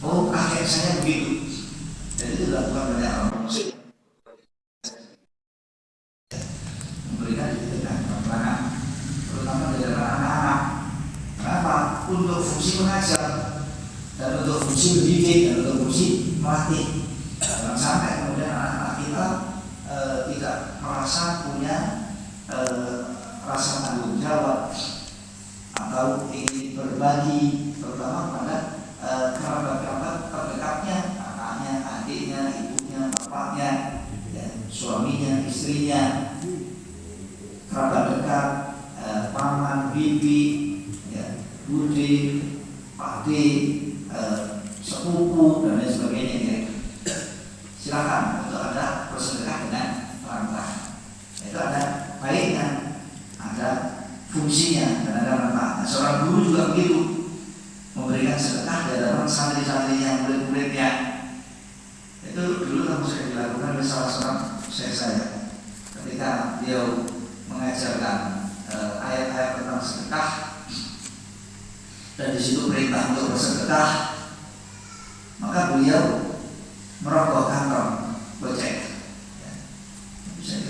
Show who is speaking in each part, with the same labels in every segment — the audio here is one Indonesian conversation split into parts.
Speaker 1: Oh, kakek saya begitu. Jadi itu dilakukan banyak orang muslim, memberikan dengan keterangan, terutama di dalam anak-anak. Kenapa? Untuk fungsi mengajar dan untuk fungsi mendidik dan untuk fungsi melatih. Jangan sampai kemudian anak-anak kita tidak merasa punya rasa tanggung jawab atau ingin berbagi, terutama pada kerabat-kerabat terdekatnya, anaknya, adiknya, ibunya, bapaknya, ya, suaminya, istrinya, kerabat dekat, paman, bibi, ya, bude, pade, sepupu dan lain sebagainya. Ya. Silakan untuk ada bersedekah dengan orang-orang. Itu ada baiknya, ada fungsinya dan ada manfaatnya. Seorang guru juga begitu, memberikan sedekah di hadapan santri-santrinya, murid-muridnya. Itu dulu termasuk yang dilakukan oleh salah seorang syekh saya ketika beliau mengajarkan ayat-ayat tentang sedekah, dan di situ perintah untuk bersedekah, maka beliau merogoh kantong gocek. Saya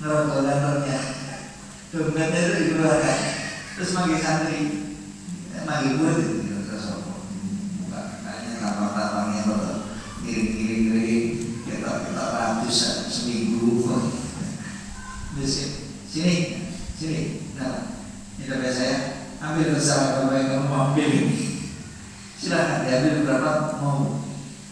Speaker 1: merogoh kantongnya, dompetnya itu dikeluarkan, terus manggil santri, manggil murid, terus buka kayaknya tapang-tapangnya betul, giring-giring, kita ratus seminggu. Terus sini, nah. Ini dompet saya, ambil bersama bapak yang kamu mau ambil ini. Silakan diambil berapa mau.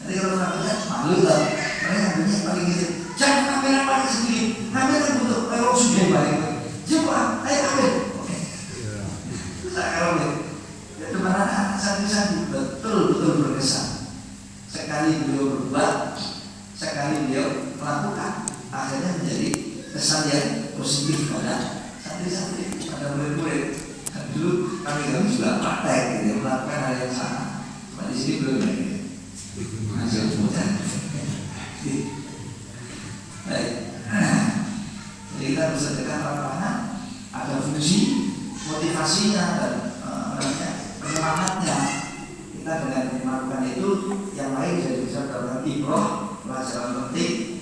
Speaker 1: Nanti kalau ngambilnya malu lah, mereka ambilnya paling gitu. Jangan ambil yang paling sendiri, ambil yang untuk kalau sudah balik. Coba, ayo ambil. Oke. Saya kalau ya depan anak santri-santri betul berkesan. Sekali beliau berbuat, sekali beliau melakukan, akhirnya menjadi kesan yang positif pada santri-santri, pada murid-murid. Dulu kami juga praktek gitu, melakukan hal yang sama. Cuma di sini belum ya. Masih mudah. Baik. Jadi kita bersedekah lapangan, ada fungsi motivasinya dan penyemangatnya. Kita dengan melakukan itu, yang lain jadi bisa dapat ibrah, pelajaran penting.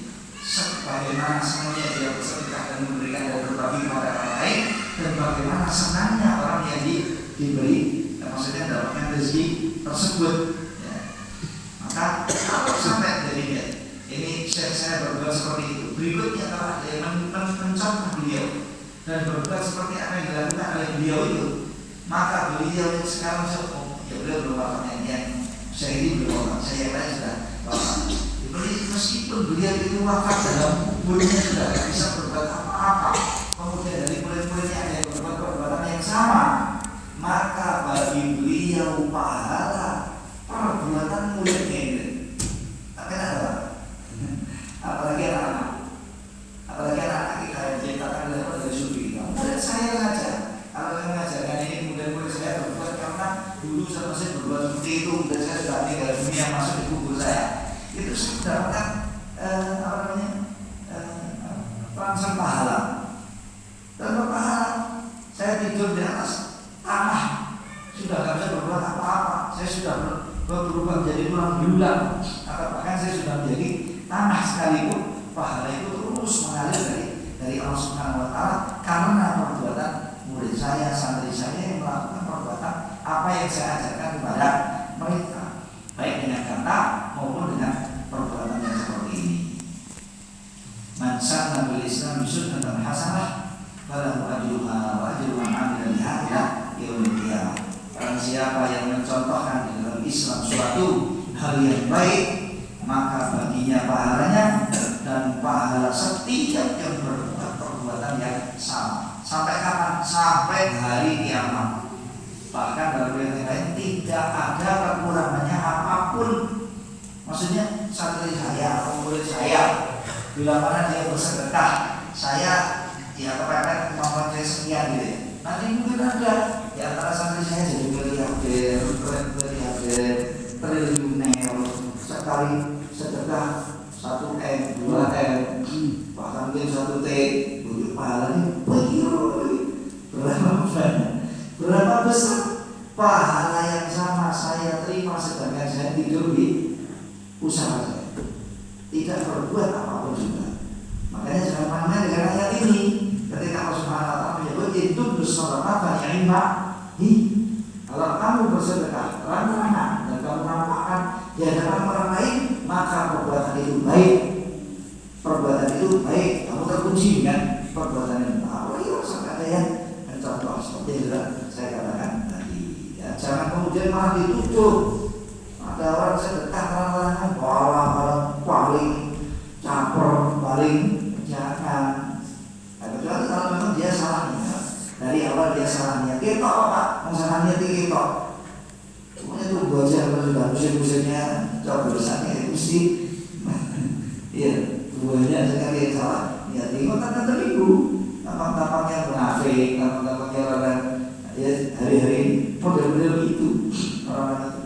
Speaker 1: Bagaimana senangnya dia bersedekah dan memberikan dan berbagi kepada orang lain, dan bagaimana senangnya orang yang diberi, maksudnya mendapatkan rezeki tersebut. Ya. Maka kalau sampai jadi ini saya berbuat seperti itu, berikutnya kalau ada yang mencontoh beliau dan berbuat seperti apa yang dilakukan oleh beliau itu, maka beliau sekarang beliau belum wafat, yang saya ini belum wafat, saya yang lain sudah wafat. Meskipun beliau itu wafat dalam umurnya sudah tidak bisa berbuat apa-apa, kemudian dari murid-muridnya ada yang berbuat perbuatan yang sama, maka bagi beliau pahala perbuatan muridnya itu. Tapi apa? Apalagi anak-anak kita yang diciptakan dari sufi. Murid saya saja, kalau yang mengajarkan ini murid-murid saya berbuat karena dulu saya berbuat seperti itu, dan saya sudah tinggal dunia masuk di kubur saya. Itu sudah mendapatkan transfer pahala. Dan pahala, saya tidur di atas tanah, sudah tidak bisa berbuat apa-apa. Saya sudah berubah menjadi tulang belulang, atau bahkan saya sudah menjadi tanah sekalipun, pahala itu terus mengalir dari Allah Subhanahu Wa Taala karena perbuatan murid saya, santri saya yang melakukan perbuatan apa yang saya ajarkan kepada mereka, baik dengan kata maupun dengan perbuatan yang seperti ini. Man sanna bil Islam sunnatan hasanah falahu ajruha wa ajru man 'amila biha ila yaumil qiyamah. Barang siapa yang mencontohkan di dalam Islam suatu hal yang baik, maka baginya pahalanya dan pahala setiap yang berbuat perbuatan yang sama. Sampai kapan? Sampai hari kiamat. Bahkan dalam riwayat lain tidak ada kekurangannya apapun. Maksudnya santri saya atau murid saya, bila mana dia bersedekah, saya ya kepepet kemampuan saya sekian gitu ya. Nanti mungkin ada di antara santri saya jadi miliarder, triliuner, sekali sedekah 1M, 2M, bahkan mungkin 1T, pahalanya berapa besar? pahala yang sama saya terima sedangkan saya tidur di usaha saya, tidak berbuat apapun juga. Makanya jangan main dengan ayat ini. Ketika Allah Subhanahu wa taala menyebut itu bersedekah yang ini, kalau kamu bersedekah terang-terangan dan kamu nampakkan di hadapan orang lain, maka perbuatan itu baik. Perbuatan itu baik, kamu terpuji kan perbuatan yang apa ya sampai ada yang contoh seperti itu saya katakan tadi. Ya, jangan kemudian malah dituduh. Ada orang sedekah terang-terangan, orang paling caper, paling jangan. Kecuali kalau memang dia salahnya dari awal dia salahnya ketok pak, salahnya ketok. Semuanya itu bocah kalau sudah musim-musimnya coba besarnya mesti iya buahnya sekali salah. Ya tengok tanda terminggu, tampang-tampang yang munafik, tampang-tampang yang orang ya hari-hari model-model itu orang itu.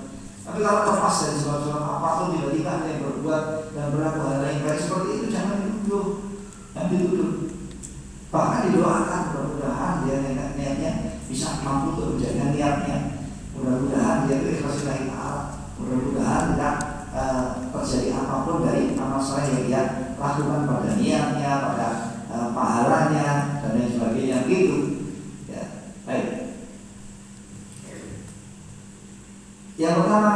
Speaker 1: Tapi kalau lepas dari sebab-sebab apapun tiba-tiba ada yang berbuat dan berlaku hal yang baik seperti itu jangan dituduh, jangan dituduh. Bahkan didoakan mudah-mudahan dia niatnya bisa mampu untuk menjaga niatnya. Mudah-mudahan dia ikhlas lillahi ta'ala. Mudah-mudahan tidak terjadi apapun dari amal soleh yang dia lakukan pada niatnya, pada pahalanya dan lain sebagainya gitu. Ya, baik. Yang pertama,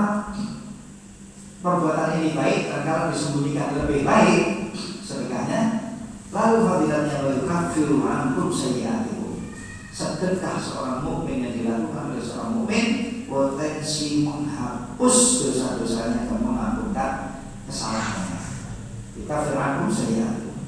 Speaker 1: perbuatan ini baik kalau disembunyikan lebih baik sedekahnya. Lalu fadilatnya wa yukaffiru ankum sayyi'atikum. Sedekah seorang mukmin yang dilakukan oleh seorang mukmin potensi menghapus dosa-dosanya dan mengampunkan kesalahannya. Yukaffiru ankum sayyi'atikum.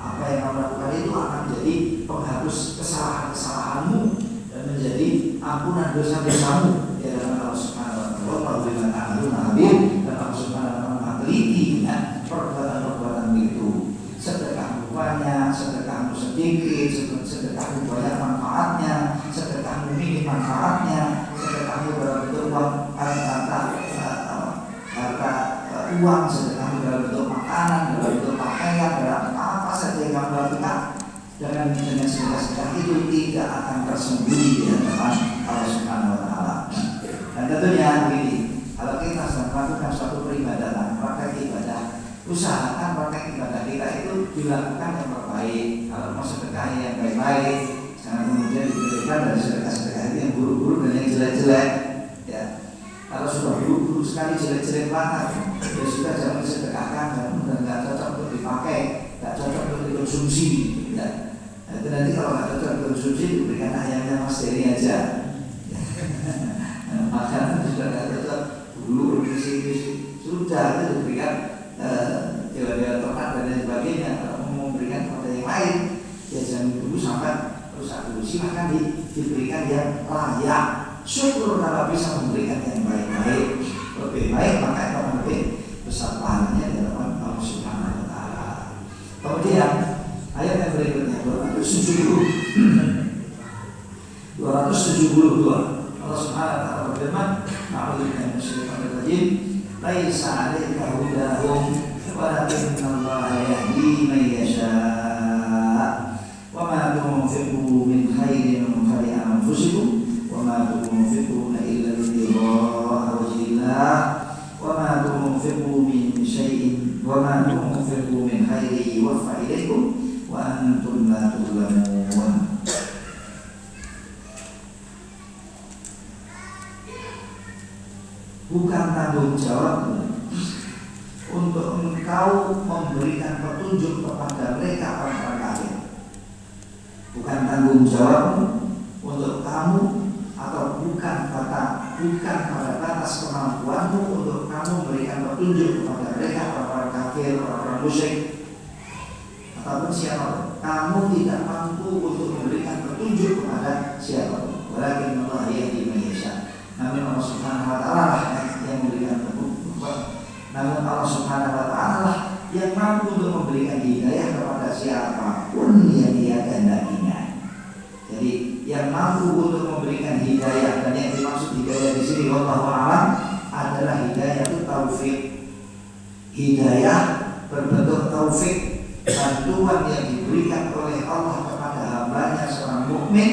Speaker 1: Apa yang kamu lakukan itu akan menjadi penghapus kesalahan-kesalahanmu dan menjadi ampunan dosa-dosamu. Ya dalam Allah Subhanahu wa taala, wallahu bima ta'maluna khabir, dan Allah Subhanahu wa taala teliti dengan perbuatan-perbuatan itu. Sedekahmu banyak, sedekahmu sedikit, sedekahmu banyak manfaatnya, sedekahmu minim manfaatnya, sedekahmu dalam bentuk uang, harta uang, sedekahmu dalam bentuk makanan, dalam bentuk pakaian, dalam apa saja yang kamu lakukan dengan sedekah itu tidak akan tersembunyi di hadapan Allah Subhanahu wa taala. Dan tentunya begini, kalau kita sedang melakukan suatu peribadatan, praktek ibadah, usahakan praktek ibadah kita itu dilakukan yang terbaik. Kalau mau sedekah yang baik-baik, jangan kemudian diberikan dari sedekah-sedekah itu yang buruk-buruk dan yang jelek-jelek. Ya, kalau sudah buruk-buruk sekali, jelek-jelek banget, ya sudah jangan disedekahkan dan nggak cocok untuk dipakai, nggak cocok untuk dikonsumsi. Ya, nah, itu nanti kalau nggak cocok dikonsumsi diberikan ayamnya Mas Dery aja. Makanan sudah nggak cocok, dulu berisi sudah itu diberikan dewan-dewan ternak dan lain sebagainya. Kalau mau memberikan kepada yang lain, ya jangan dulu sampai rusak dulu. Silahkan diberikan yang layak. Syukur kalau bisa memberikan yang baik-baik, lebih baik maka akan lebih besar pahalanya di hadapan Allah Subhanahu wa taala. Kemudian ayat yang berikutnya 272 Allah Subhanahu wa taala berfirman, a'udzubillahi minasyaitonir rajim. Laisa 'alaika hudahum walakinnallaha yahdi man yasha' wa ma tunfiqu min khairin fali anfusikum wa ma tunfiquna illa ibtigha'a wajhillah wa ma tunfiqu min syai'in wa ma tunfiqu min khairin yuwaffa ilaikum wa antum la tuzlamun. Bukan tanggung jawab untuk engkau memberikan petunjuk kepada mereka orang kafir. Bukan tanggung jawabmu untuk kamu atau bukan pada batas kemampuanmu untuk kamu memberikan petunjuk kepada mereka orang kafir, orang musyrik ataupun siapa. Kamu tidak mampu untuk memberikan petunjuk kepada siapa. Walakin Allah yahdi man yasha. Namun Allah Subhanahu wa taala yang memberikan petunjuk. Namun Allah Subhanahu wa taala yang mampu untuk memberikan hidayah kepada siapapun yang Dia kehendakinya. Jadi yang mampu untuk memberikan hidayah, dan yang dimaksud hidayah di sini wallahu a'lam adalah hidayah itu taufik. Hidayah berbentuk taufik, bantuan yang diberikan oleh Allah kepada hambanya seorang mukmin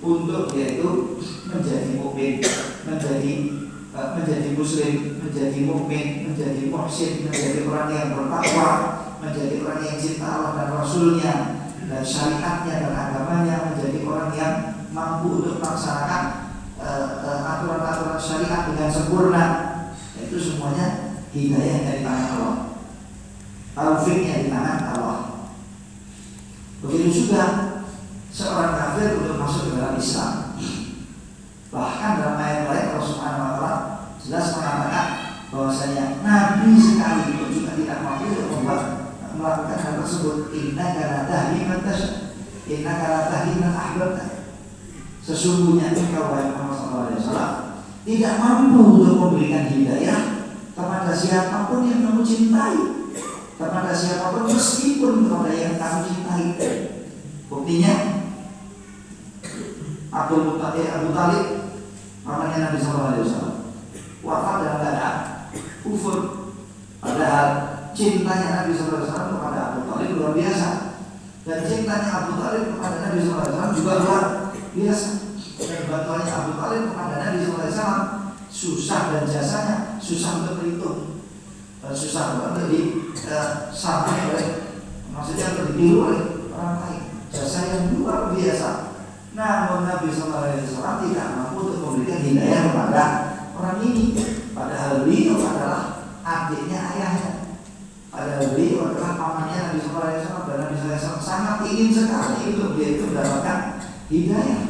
Speaker 1: untuk yaitu menjadi mukmin, menjadi muslim, menjadi mukmin, menjadi muhsin, menjadi orang yang bertakwa, menjadi orang yang cinta Allah dan Rasulnya dan syariatnya dan agamanya, menjadi orang yang mampu untuk melaksanakan aturan-aturan syariat dengan sempurna. Itu semuanya hidayah dari tangan Allah, taufiknya di tangan Allah. Begitu juga seorang kafir untuk masuk ke dalam Islam. Bahkan dalam ayat lain Allah Subhanahu wa taala jelas mengatakan bahwasanya Nabi sekali pun juga tidak mampu untuk melakukan hal tersebut. Innaka la tahdi man tasha, innaka la tahdi man ahbabta. Sesungguhnya engkau wahai Muhammad SAW tidak mampu untuk memberikan hidayah kepada siapapun yang kamu cintai, kepada siapapun meskipun kepada yang kamu cintai. Buktinya Abu Talib, mamanya Nabi SAW, wafat dalam keadaan kufur. Padahal cintanya Nabi SAW kepada Abu Talib luar biasa, dan cintanya Abu Talib kepada Nabi SAW juga luar biasa. Dan bantuannya Abu Talib kepada Nabi SAW susah, dan jasanya susah untuk berhitung, susah untuk disampai oleh, maksudnya untuk ditiru oleh orang lain. Jasa yang luar biasa. Namun Nabi SAW tidak mampu untuk memberikan hidayah kepada orang ini. Padahal beliau adalah adiknya ayahnya. Padahal beliau adalah pamannya Nabi SAW, dan Nabi SAW sangat ingin sekali untuk beliau itu mendapatkan hidayah.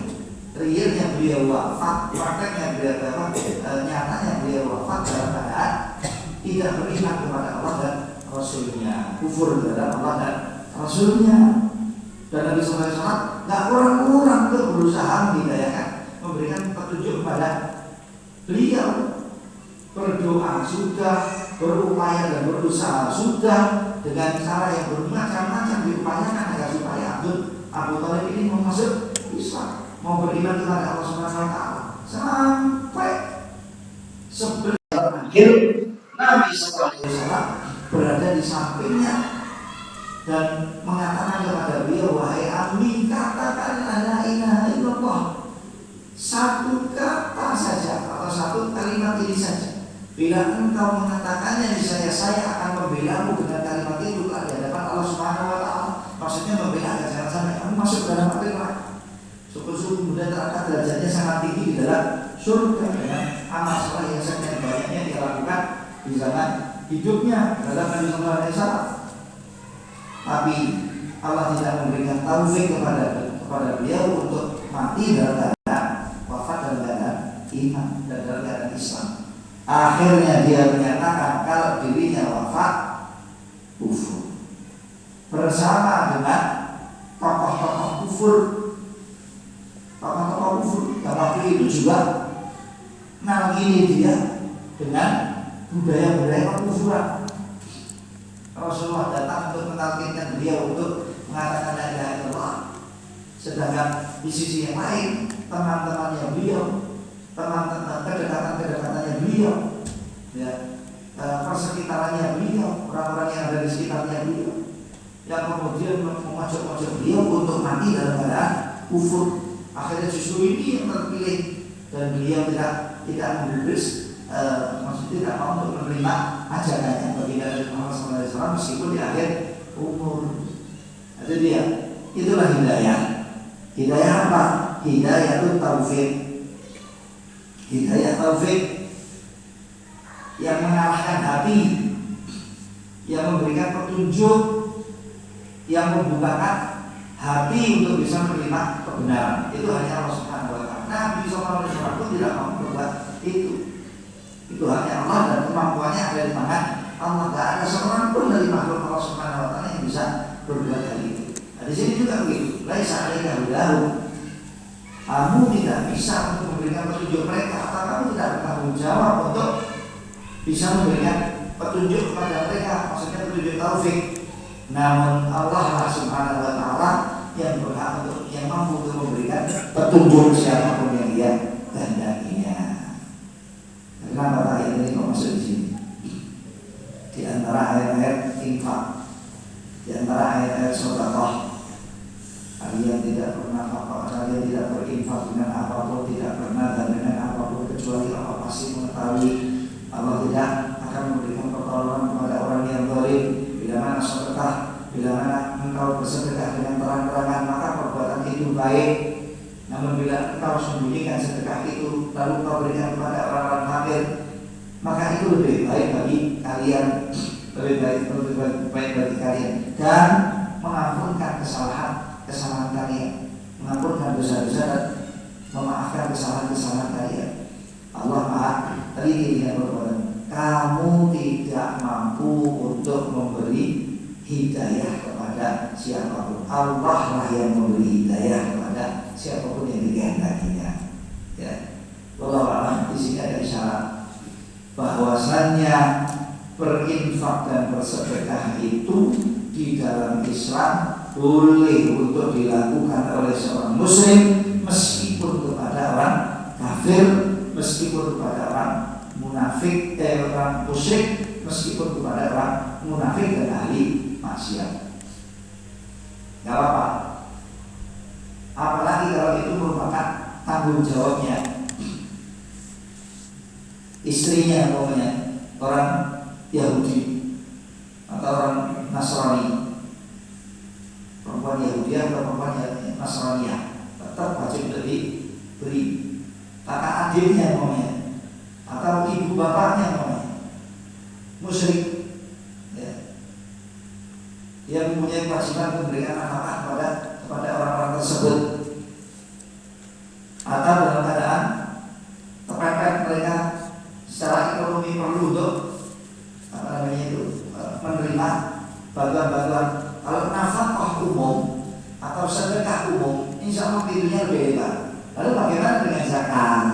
Speaker 1: Realnya beliau wafat, prakteknya beliau nyatanya beliau wafat dalam keadaan tidak beriman kepada Allah dan Rasulnya, kufur terhadap Allah dan Rasulnya. Dan Nabi SAW tidak kurang-kurang untuk berusaha menghidayahkan, memberikan petunjuk kepada beliau. Berdoa sudah, berupaya dan berusaha sudah, dengan cara yang bermacam-macam diupayakan agar supaya Abu Talib ini mau masuk Islam, mau beriman kepada Allah Subhanahu wa taala. Sampai sebelum akhir Nabi SAW berada di sampingnya dan mengatakan kepada beliau, wahai Ami, katakanlah la ilaha illallah, satu kata saja atau satu kalimat ini saja. Bila engkau mengatakannya, saya akan membelamu dengan kalimat itu di hadapan Allah Subhanahu wa taala. Maksudnya membela agar jangan sampai kamu masuk ke dalam api neraka. Syukur-syukur kemudian terangkat derajatnya sangat tinggi di dalam surga dengan amal saleh yang sangat banyaknya dia lakukan di zaman hidupnya dalam Nabi Sallallahu Alaihi Wasallam. Tapi Allah tidak memberikan taufik kepada beliau untuk mati dalam keadaan wafat dalam keadaan iman dan dalam keadaan Islam. Akhirnya dia menyatakan kalau dirinya wafat kufur bersama dengan tokoh-tokoh kufur, tokoh-tokoh kufur yang waktu itu juga nangini dia dengan budaya-budaya kekufuran. Rasulullah datang untuk mentalkinkan beliau untuk mengatakan la ilaha illallah. Sedangkan di sisi yang lain teman-temannya beliau, teman-teman kedekatan-kedekatannya beliau, ya, persekitarannya beliau, orang-orang yang ada di sekitarnya beliau, yang kemudian memojok-mojok beliau untuk mati dalam keadaan kufur. Akhirnya justru ini yang terpilih, dan beliau tidak menggubris, maksudnya tidak mau untuk menerima ajakannya bagi Nabi Muhammad SAW meskipun di akhir umur. Itu dia, itulah hidayah. Hidayah apa? Hidayah itu taufik. Hidayah taufik yang mengalahkan hati, yang memberikan petunjuk, yang membukakan hati untuk bisa menerima kebenaran. Itu hanya Allah Subhanahu wa taala. Nabi SAW pun tidak mau berbuat itu. Itu hanya Allah, dan kemampuannya ada di tangan Allah. Tidak ada seorang pun dari makhluk Allah Subhanahu wa taala yang bisa berbuat hal itu. Nah, di sini juga begitu. Laisa 'alaika hudahum. Kamu tidak bisa untuk memberikan petunjuk mereka, atau kamu tidak bertanggung jawab untuk bisa memberikan petunjuk kepada mereka, maksudnya petunjuk taufik. Namun Allah Subhanahu wa taala yang berhak untuk, yang mampu untuk memberikan petunjuk siapapun yang dia kehendakinya. Kenapa ayat ini kok masuk di sini? Di antara ayat-ayat infak, di antara ayat-ayat sedekah, kalian tidak pernah apa, kalian tidak berinfak dengan apapun, tidak pernah dan dengan sedekah itu lalu kau berikan kepada orang-orang fakir, maka itu lebih baik bagi kalian, lebih baik bagi kalian, dan mengampunkan kesalahan kalian, mengampunkan dosa-dosa dan memaafkan kesalahan kalian. Allah Maha teliti dengan perbuatan. Kamu tidak mampu untuk memberi hidayah kepada siapapun. Allah lah yang memberi hidayah kepada siapapun yang dikehendakinya. Ya, wallahu a'lam. Di sini ada isyarat bahwasannya berinfak dan bersedekah itu di dalam Islam boleh untuk dilakukan oleh seorang muslim meskipun kepada orang kafir, meskipun kepada orang munafik, orang musyrik, meskipun kepada orang munafik dan ahli maksiat. Gak apa-apa. Apalagi kalau itu merupakan tanggung jawabnya istrinya, pokoknya orang Yahudi atau orang Nasrani, perempuan Yahudi atau perempuan Nasrani, tetap wajib untuk diberi. Kakak adiknya pokoknya, atau ibu bapaknya pokoknya musyrik, ya. Dia mempunyai kewajiban memberikan nafkah kepada orang-orang tersebut, atau dalam keadaan kepepet mereka secara ekonomi perlu untuk menerima bantuan-bantuan. Kalau nafkah umum atau sedekah umum, insya Allah pintunya lebih lebar. Lalu bagaimana dengan zakat?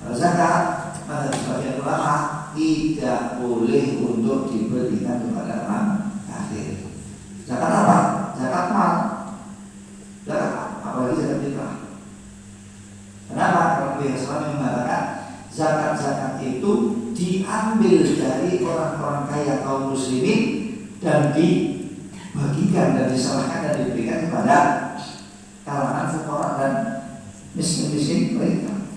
Speaker 1: Kalau zakat, pada sebagian ulama tidak boleh untuk diberikan kepada orang kafir. Zakat apa? Zakat mal. Zakat apalagi zakat fitrah. Kenapa? Kalau Nabi SAW mengatakan zakat itu diambil dari orang-orang kaya kaum muslimin dan dibagikan dan diserahkan dan diberikan kepada kalangan fuqara dan miskin-miskin mereka.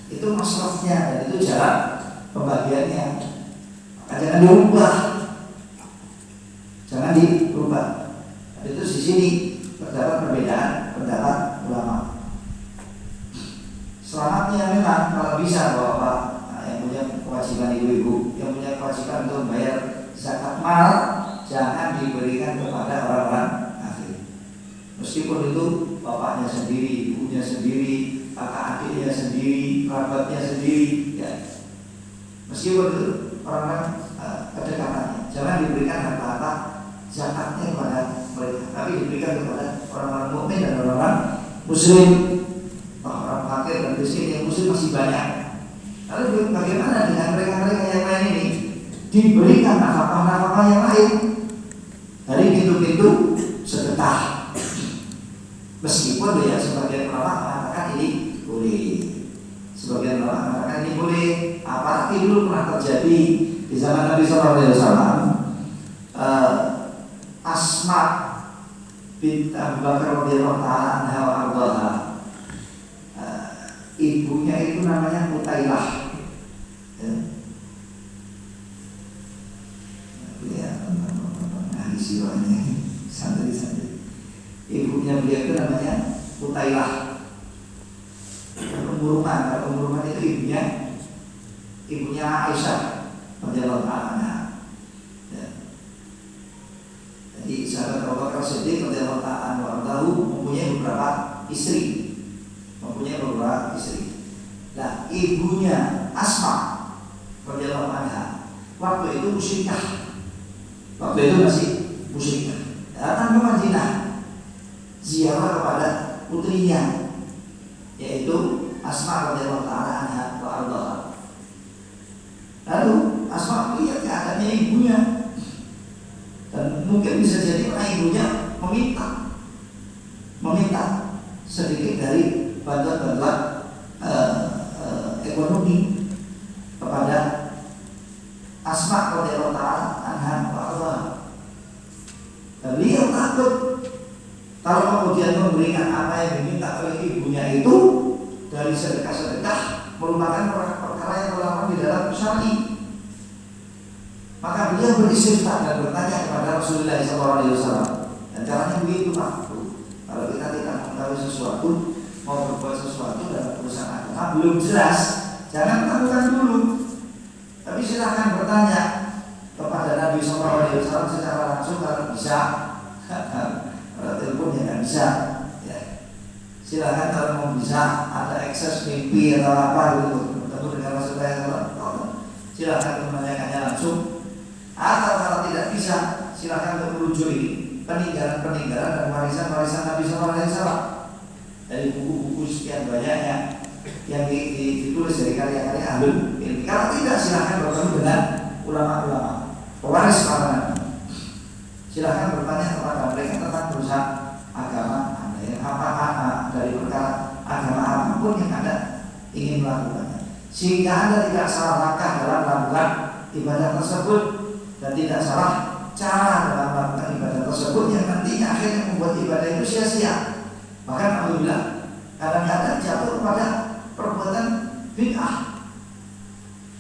Speaker 1: Itu masrafnya dan itu cara pembagiannya. Maka jangan dirubah, jangan dirubah. Itu di sini terdapat perbedaan pendapat ulama. Selamatnya memang kalau bisa bapak yang punya kewajiban, ibu-ibu yang punya kewajiban untuk membayar zakat mal, jangan diberikan kepada orang-orang kafir. Meskipun itu bapaknya sendiri, ibunya sendiri, kakak adiknya sendiri, kerabatnya sendiri, ya. Meskipun itu orang-orang kedekatannya, jangan diberikan harta-harta zakatnya kepada mereka, tapi diberikan kepada orang-orang mukmin dan orang-orang muslim. Orang fakir dan miskin yang muslim masih banyak. Lalu bagaimana dengan mereka-mereka yang lain ini? Diberikan nafkah-nafkah yang lain dari pintu-pintu sedekah. Meskipun ya sebagian ulama mengatakan ini boleh, sebagian ulama mengatakan ini boleh. Apalagi dulu pernah terjadi di zaman Nabi SAW. Asma bint Abu Bakar radhiyallahu ta'ala anha wa ardhaha, ibunya itu namanya Mutailah. Ya, ahli sirahnya santri-santri. Ibunya beliau itu namanya Mutailah. Umuruman itu ibunya Aisyah radhiyallahu anha. Jadi sahabat Abu Bakar Siddiq radhiyallahu anhu mempunyai beberapa istri. Nah, ibunya Asma radhiyallahu anha waktu itu musyrikah. Waktu itu masih musyrikah. Datang ke Madinah ziarah kepada putrinya, yaitu Asma radhiyallahu anha wa ardhaha. Lalu Asma melihat keadaannya ibunya, dan mungkin bisa jadi karena ibunya meminta sedikit dari bantuan-bantuan ekonomi kepada Asma radhiyallahu anha wa ardhaha. Dan beliau takut kalau kemudian memberikan apa yang diminta oleh ibunya itu dari sedekah-sedekah merupakan perkara yang terlarang di dalam syar'i. Maka beliau beristighfar dan bertanya kepada Rasulullah SAW. Dan caranya begitu, Pak. Kalau kita tidak mengetahui sesuatu, mau berbuat sesuatu dalam belum jelas, jangan lakukan dulu. Tapi silahkan bertanya kepada Nabi SAW secara langsung kalau bisa. Kalau telepon ya nggak bisa. Ya. Silahkan kalau mau bisa ada akses mimpi atau apa gitu, bertemu dengan Rasulullah SAW. Silahkan menanyakannya langsung. Atau kalau tidak bisa, silahkan untuk meluncuri peninggalan-peninggalan dan warisan-warisan Nabi SAW dari buku-buku sekian banyaknya yang ditulis dari karya-karya ahlul ilmi. Kalau tidak, silahkan bertemu dengan ulama-ulama pewaris para nabi. Silahkan bertanya kepada mereka tentang urusan agama Anda, yang apa dari perkara agama apapun yang Anda ingin melakukannya, sehingga Anda tidak salah langkah dalam melakukan ibadah tersebut dan tidak salah cara dalam melakukan ibadah tersebut yang nantinya akhirnya membuat ibadah itu sia-sia. Bahkan alhamdulillah kadang-kadang jatuh kepada perbuatan bid'ah.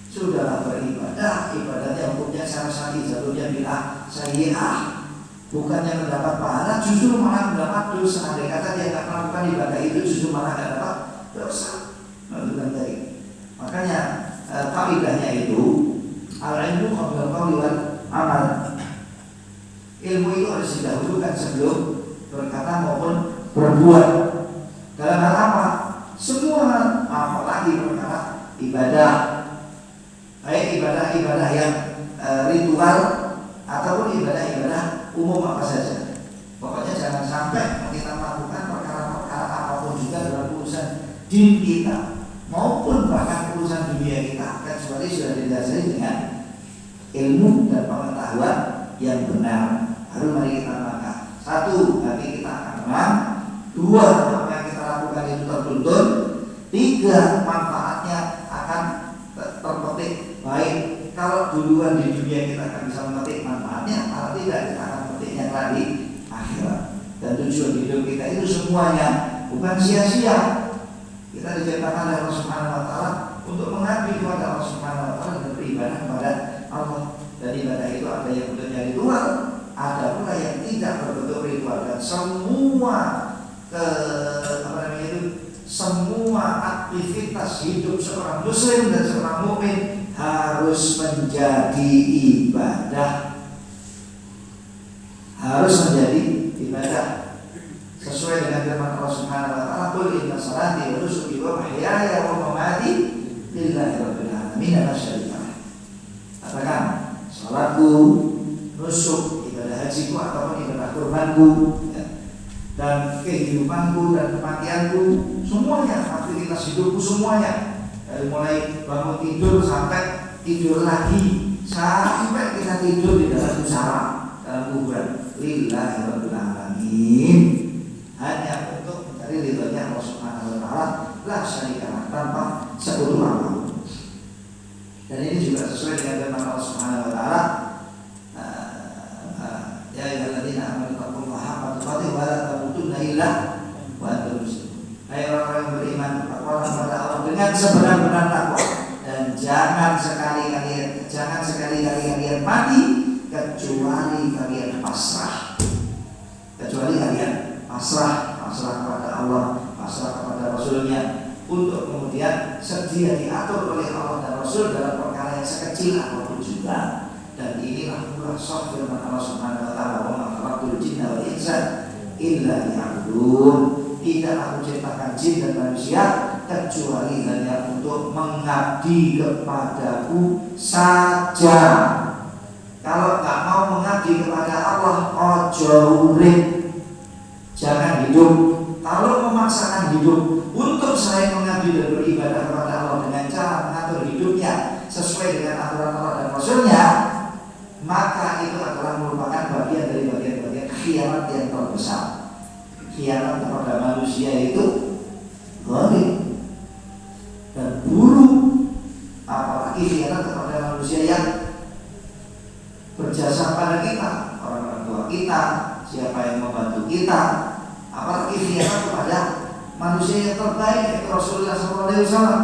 Speaker 1: Sudahlah beribadah, ibadahnya hukumnya syar'i, jatuhnya bid'ah sayyi'ah, bukannya mendapat pahala, justru malah mendapat dosa. Andai kata dia tidak melakukan ibadah itu, justru malah tidak dapat dosa. Makanya kaidahnya itu al-ilmu qabla al-qawli wal amal. Ilmu itu harus didahulukan sebelum berkata maupun berbuat. Dalam hal apa? Semua hal, apalagi perkara ibadah, baik ibadah-ibadah yang ritual ataupun ibadah-ibadah umum apa saja. Pokoknya jangan sampai kita melakukan perkara-perkara apapun juga dalam urusan din kita maupun bahkan urusan dunia kita, kecuali sudah didasari dengan ilmu dan pengetahuan yang benar. Baru mari kita makan. Satu, hati kita akan tenang. Dua, apa yang kita lakukan itu tertuntun. Tiga, manfaatnya akan terpetik. Baik, kalau duluan di dunia kita akan bisa memetik manfaatnya, kalau tidak kita akan memetiknya lagi akhirat. Dan tujuan hidup kita itu semuanya bukan sia-sia. Kita diciptakan oleh Allah Subhanahu wa taala untuk mengabdi kepada Allah Subhanahu wa taala dan beribadah kepada Allah. Dan ibadah itu ada yang bentuknya ritual, ada pula yang tidak berbentuk ritual, dan semua aktivitas hidup seorang muslim dan seorang mukmin harus menjadi ibadah, harus menjadi ibadah sesuai dengan firman Allah Subhanahu wa taala, "Qul inna salati wa nusuki wa mahyaya wa mamati lillahi rabbil alamin la syarika lah." Katakan, salatku, nusuk, ibadah hajiku ataupun ibadah kurbanku, ya, dan kehidupanku dan kematianku, semuanya, aktivitas hidupku semuanya, dari mulai bangun tidur sampai tidur lagi, sampai kita tidur di dalam musara, dalam kuburan, lillahi rabbil alamin, hanya untuk mencari ridhonya Allah Subhanahu wa taala, la syarika lah, tanpa sekutu apapun. Dan ini juga sesuai dengan firman Allah Subhanahu wa taala, ya ayyuhalladzina amanu taqullaha haqqa tuqatih wa la tamutunna illa wa antum muslimun. Hai orang-orang yang beriman, bertakwalah kepada Allah dengan sebenar-benar takwa, dan jangan sekali-kali kalian mati kecuali kalian pasrah. Kecuali kalian pasrah kepada Allah, pasrah kepada Rasulnya, untuk kemudian sedia diatur oleh Allah dan Rasul dalam perkara yang sekecil apapun juga. Dan inilah pula sahih firman Allah Subhanahu wa taala, "Wa ma khalaqtul jinna wal insa illa liya'budun." Tidaklah aku ciptakan jin dan manusia kecuali hanya untuk mengabdi kepadaku saja. Kalau tak mau mengabdi kepada Allah, ojo urip, jangan hidup. Kalau memaksakan hidup untuk selain mengabdi dan beribadah kepada Allah dengan cara mengatur hidupnya sesuai dengan aturan Allah dan Rasulnya, maka itu adalah merupakan bagian dari bagian-bagian khianat yang terbesar. Khianat kepada manusia itu zalim dan buruk, apalagi khianat kepada manusia yang berjasa pada kita, orang tua kita, siapa yang membantu kita, apalagi khianat kepada manusia yang terbaik, yaitu Rasulullah SAW,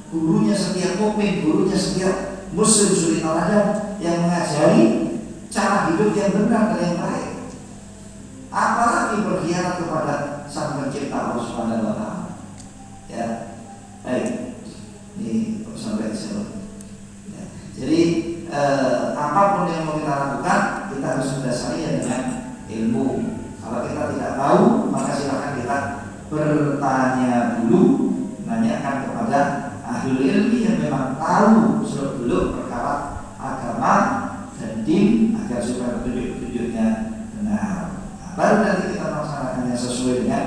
Speaker 1: gurunya setiap mukmin, gurunya setiap muslim suri tauladan, yang mengajari cara hidup yang benar dan yang baik. Apalagi berkhianat kepada Sang Pencipta Allah Subhanahu wa taala. Ya. Baik. ilmu. Kalau kita tidak tahu, maka silakan kita bertanya dulu, menanyakan kepada ahli ilmu yang memang tahu seluk-beluk perkara agama dan din agar supaya petunjuk-petunjuknya benar. Baru nanti kita melaksanakannya sesuai dengan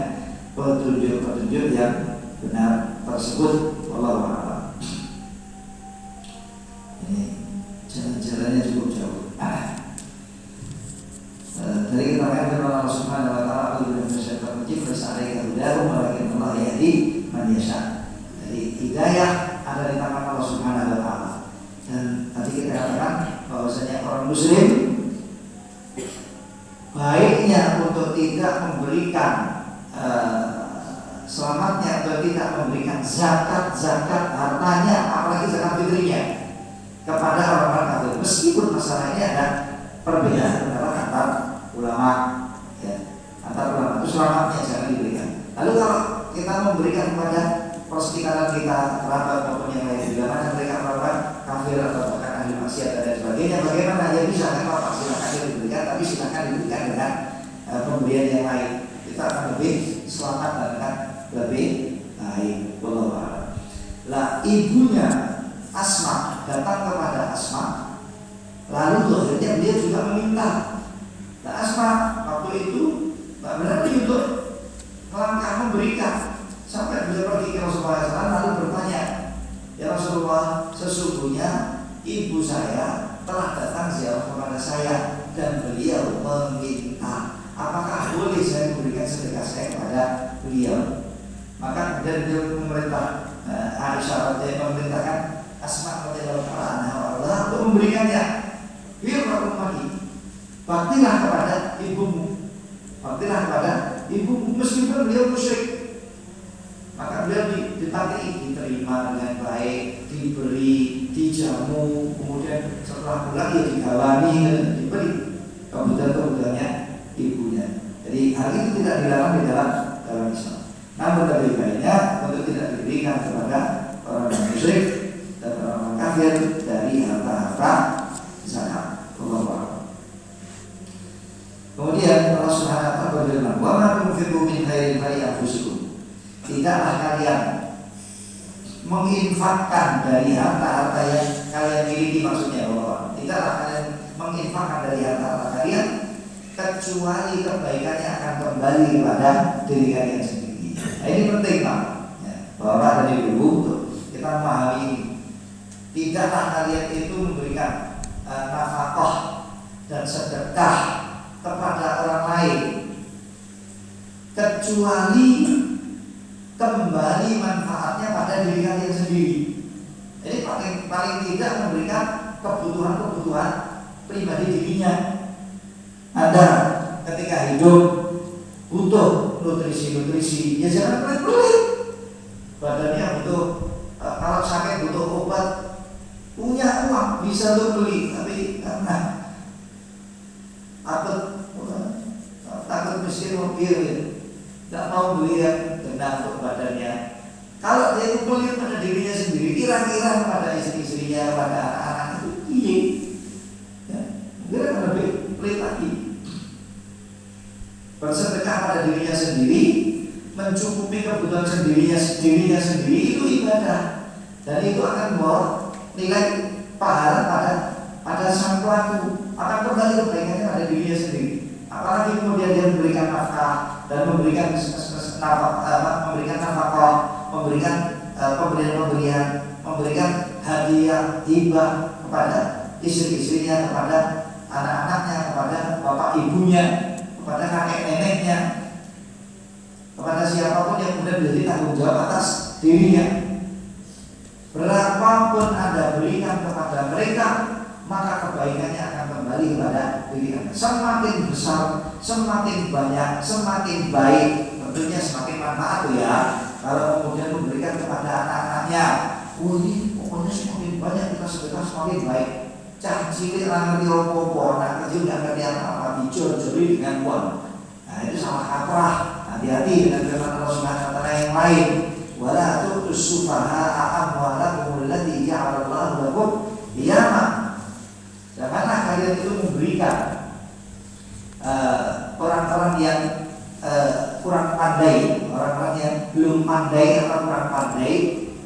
Speaker 1: petunjuk-petunjuk yang benar tersebut. Wallahu a'lam. Ini jalan-jalannya cukup jauh. Dari keterangan firman Allah Subhanahu wa taala, "Qul inna syaitan rajim fas'alaika hudahum walakin Allah yahdi man yasha." Jadi hidayah ada di tangan Allah Subhanahu wa taala. Dan tadi kita katakan bahwasanya orang muslim baiknya untuk tidak memberikan selamatnya atau tidak memberikan zakat hartanya, apalagi zakat fitrinya kepada orang-orang kafir. Meskipun masalah ini ada perbedaan pendapat antar ulama, ya. Antar ulama itu selamatnya jangan diberikan. Lalu kalau kita memberikan kepada persekitaran kita, kerabat maupun yang lain, bila mana mereka melakukan kafir atau bahkan ahli maksiat dan sebagainya, bagaimana? Ya bisa kan Bapak silakan diberikan, tapi silakan diberikan dengan pemberian yang lain. Kita akan lebih selamat dan akan lebih baik. Wallahu a'lam. Lah ibunya Asma datang kepada Asma, lalu akhirnya dia juga meminta. Nah Asma waktu itu berarti untuk melangkah memberikan, sampai beliau pergi ke Rasulullah SAW lalu bertanya, "Ya Rasulullah, sesungguhnya ibu saya telah datang ziarah kepada saya dan beliau meminta, apakah boleh saya memberikan sedekah saya kepada beliau?" Maka kemudian beliau memerintah Aisyah memerintahkan Asma radhiyallahu anha untuk memberikannya. "Biar lagi, baktilah kepada ibumu, baktilah kepada ibumu meskipun beliau musyrik." Maka beliau diterima dengan baik, diberi, dijamu, kemudian setelah pulang ya digawani, diberi kebutuhan-kebutuhannya ibunya. Jadi hal itu tidak dilarang di dalam Islam. Namun lebih baiknya untuk tidak diberikan kepada orang yang musyrik dan orang kafir dari harta-harta zakat. Kemudian Allah Subhanahu wa taala berfirman, "Wa ma tunfiqu min khairin fali anfusikum." Tidaklah kalian menginfakkan dari harta-harta yang kalian miliki, maksudnya Allah. Tidaklah kalian menginfakkan dari harta-harta kalian kecuali kebaikannya akan kembali kepada diri kalian sendiri. Nah, ini penting Pak, ya, Bapak dan Ibu untuk kita memahami ini. Tidaklah kalian itu memberikan nafkah dan sedekah kepada orang lain kecuali kembali manfaatnya pada diri kalian sendiri. Jadi paling tidak memberikan kebutuhan pribadi dirinya. Ada ketika hidup butuh nutrisi, ya jangan pelit-pelit. Badannya butuh, kalau sakit butuh obat, punya uang bisa lo beli, tapi karena takut miskin mobil, tidak mau beli yang benar untuk badannya. Kalau dia beli pada dirinya sendiri, kira-kira pada istri-istrinya, pada anak-anak itu iya, ya, dia akan lebih pelit lagi. Bersedekah pada dirinya sendiri, mencukupi kebutuhan dirinya sendiri itu ibadah, dan itu akan membawa nilai pahala pada sang pelaku, akan kembali kebaikannya pada dirinya sendiri. Apalagi kemudian dia memberikan nafkah dan memberikan nafkah, memberikan pemberian, memberikan hadiah, hibah kepada istri-istrinya, kepada anak-anaknya, kepada bapak ibunya, kepada kakek neneknya, kepada siapapun yang kemudian menjadi tanggung jawab atas dirinya. Berapapun Anda berikan kepada mereka, maka kebaikannya akan kembali kepada diri Anda. Semakin besar, semakin banyak, semakin baik, tentunya semakin manfaat ya. Kalau kemudian memberikan kepada anak-anaknya, ini pokoknya semakin banyak kita sedekah semakin baik. Cah cilik ngerti opo-opo, anak kecil nggak ngerti apa-apa, dicuri dengan uang. Nah itu salah kaprah. Hati-hati dengan firman Allah Subhanahu wa taala yang lain. Wala tu'tus sufaha'a amwalakum allati ja'alallahu lakum qiyamah. Janganlah kalian itu memberikan orang pandai atau kurang pandai,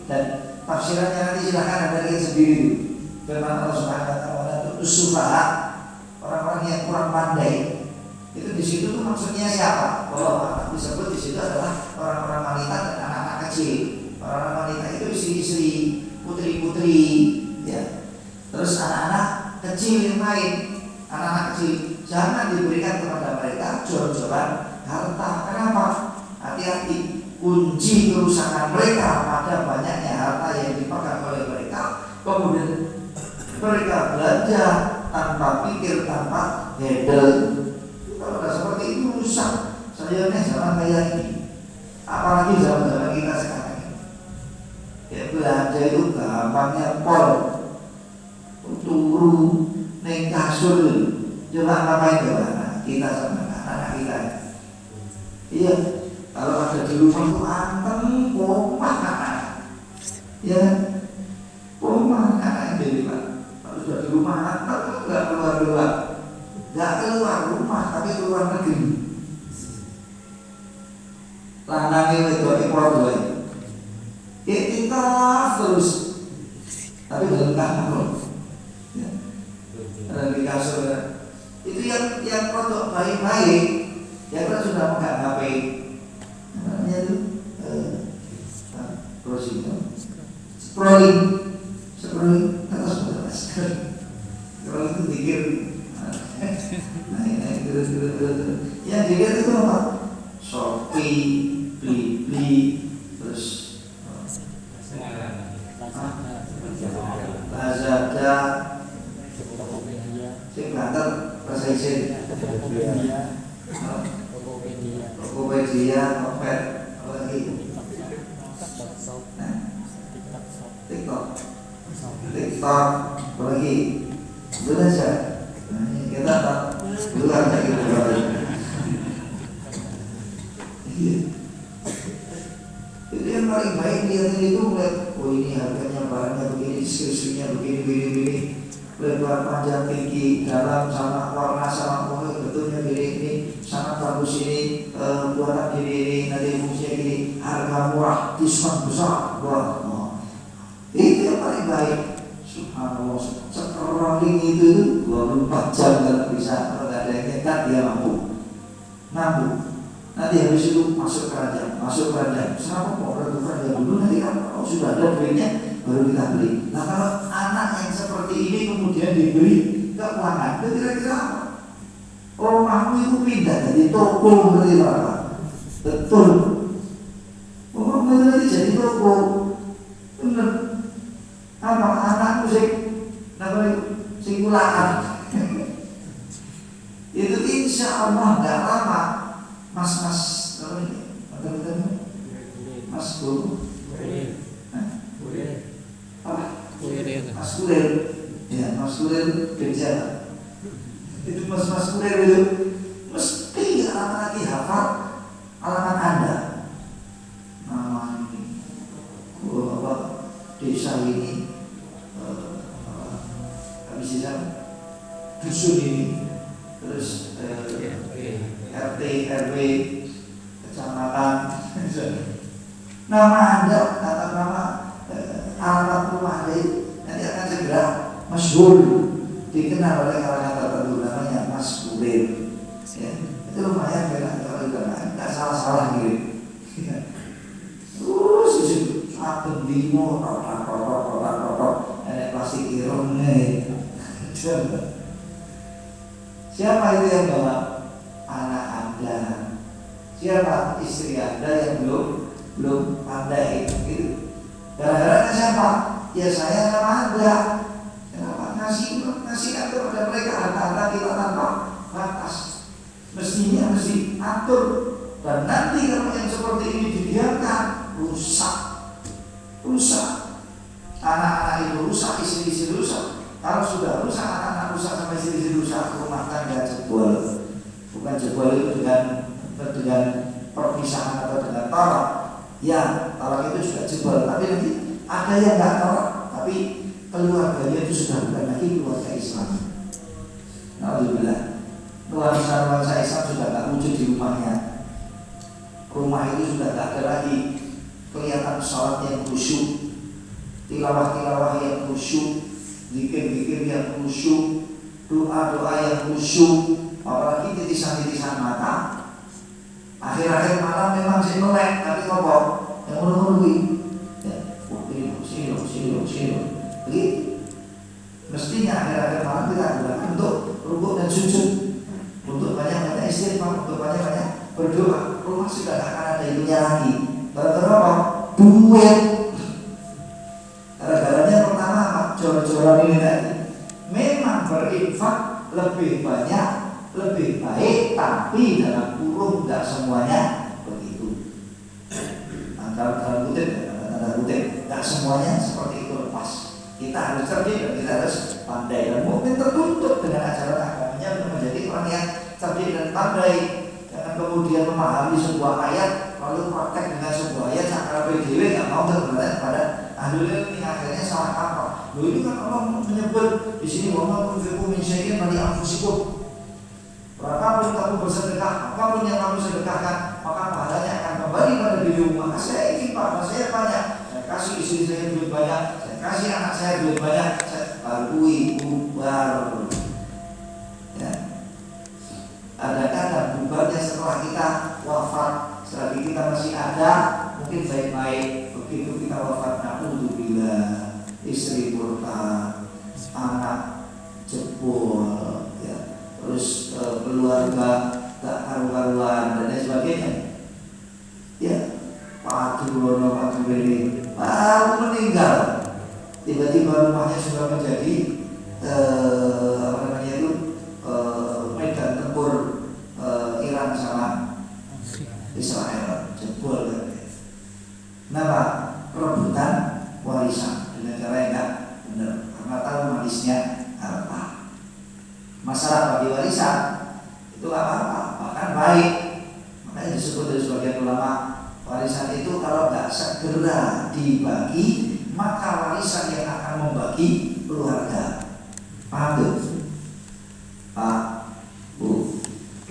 Speaker 1: dan tafsirannya nanti silahkan Anda lihat sendiri. Firman Allah Subhanahu wa taala itu sufaha, orang-orang yang kurang pandai. Itu di situ tuh maksudnya siapa? Kalau disebut di situ adalah orang-orang wanita dan anak-anak kecil. Orang-orang wanita itu istri-istri, putri-putri, ya. Terus anak-anak kecil yang lain, anak-anak kecil jangan diberikan kepada mereka jor-joran harta. Kenapa? Hati-hati, kunci kerusakan mereka pada banyaknya harta yang dipegang oleh mereka. Kemudian mereka belanja tanpa pikir, tanpa handle. Kalau udah seperti itu rusak. Saya nih zaman kayak ini, apalagi zaman-zaman kita sekarang ini. Ya belanja itu gampangnya pol, turu, neng kasur, coba ngapain coba? Nah, kita sama anak kita. Iya, kalau ada di rumah itu anteng, kompak anak. Ya, kompak anak jadi pak. Kalau sudah di rumah anteng, nggak keluar-keluar. Nggak keluar rumah tapi keluar negeri. Lanangnya wedok produk. Iktikaf terus. Tapi dalam kamar. Ya. Ada di kasur. Itu yang produk baik-baik. Ya kan sudah megang HP. Namanya itu scrolling atas batas. Scrolling itu dikir. Yang dilihat itu apa? Shopee, Blibli, terus Lazada, sing banter perseisen, Tokopedia, Tokped, apa lagi? TikTok, apa lagi? Itu aja. Kita tak keluar dari itu yang paling baik lihat itu melihat, oh ini harganya barangnya begini, deskripsinya begini, lebar panjang tinggi, dalam sama warna sama betulnya ini sangat bagus ini, buatan ini nanti fungsinya gini, harga murah, diskon besar, wah, itu yang paling baik. Subhanallah, scrolling itu 24 jam kalau bisa, kalau nggak ada yang nekat dia mampu. Nanti habis itu masuk keranjang. Kenapa kok orang keranjang dulu, nanti kan kalau sudah ada duitnya baru kita beli. Nah kalau anak yang seperti ini kemudian diberi keuangan, itu kira-kira apa? Rumahmu itu pindah dari toko menjadi apa? Betul. Rumahmu itu nanti jadi toko. Bener. Apa anakmu singkulaan itu insya Allah nggak lama mas apa ini mas Bu apa mas kurir ya mas kurir kerja itu mas kurir itu mesti alamat lagi hafal alamat Anda, nama ini apa desa ini habis itu dusun ini, terus RT, RW, kecamatan, nama Anda atau nama alamat rumah Anda nanti akan segera masyhur, dikenal oleh kalangan tertentu, namanya Mas Kurir. Ya, itu lumayan kan kalau nggak salah-salah gitu. Terus itu satu demo, rotak, ada plastik irungnya. Siapa itu yang bawa? Anak Anda. Siapa? Istri Anda yang belum pandai gitu. Gara-gara siapa? Ya saya sama Anda. Kenapa ngasih atur pada mereka harta-harta kita tanpa batas? Mestinya mesti atur. Dan nanti kalau yang seperti ini dibiarkan, rusak. Anak-anak itu rusak, istri-istri rusak. Kalau sudah rusak, anak-anak rusak sama istri-istri rusak, rumah tangga jebol. Bukan jebol itu dengan perpisahan atau dengan tolak. Ya, tolak itu juga jebol. Tapi nanti ada yang nggak tolak, tapi keluarganya itu sudah bukan lagi keluarga Islam. Alhamdulillah, nuansa Islam sudah tak wujud di rumahnya. Rumah itu sudah tak ada lagi kelihatan sholat yang khusyuk, tilawah-tilawah yang khusyuk, zikir-zikir yang khusyuk, doa-doa yang khusyuk, apalagi titisan-titisan mata. Akhir-akhir malam memang sih melek, tapi apa? Yang menurut silo. Begitu. Mestinya akhir-akhir malam kita gunakan untuk rukuk dan sujud, untuk banyak-banyak istighfar, untuk banyak-banyak berdoa. Rumah sudah tak akan ada itunya lagi. Gara-gara apa? Duit. Gara-garanya pertama apa? Jor-joran ini tadi. Memang berinfak lebih banyak, lebih baik, tapi dalam kurung tidak semuanya begitu. Dalam kutip, tidak semuanya seperti itu lepas. Kita harus cerdik dan kita harus pandai, dan mungkin tertuntut dengan ajaran agamanya untuk menjadi orang yang cerdik dan pandai. Jangan kemudian memahami sebuah ayat lalu praktek dengan sebuah ayat cara PDW nggak mau terberat pada ahlul ilmi, akhirnya salah kaprah. Itu kan Allah menyebut di sini wa tunfiqu min syai'in bali anfusikum. Berapapun kamu bersedekah, apapun yang kamu sedekahkan, maka pahalanya akan kembali pada dirimu. Maka saya ingin Pak, saya banyak, saya kasih istri saya duit banyak, saya kasih anak saya duit banyak, saya baru ibu baru. Ya. Ada bubarnya setelah kita wafat, selagi kita masih ada, mungkin baik-baik. Begitu kita wafat, na'udzubillah, istri murtad, anak jebol, ya. Terus keluarga tak karu-karuan dan lain sebagainya. Ya, Pak Dulono, Pak Dulili baru meninggal, tiba-tiba rumahnya sudah menjadi medan tempur Iran sama Israel, jebol kan. Kenapa? Perebutan warisan dengan cara yang tidak benar, karena tahu manisnya harta. Masalah bagi warisan itu apa-apa, bahkan baik. Makanya disebut dari sebagian ulama, warisan itu kalau tidak segera dibagi, maka warisan yang akan membagi keluarga. Paham tuh? Pak, Bu,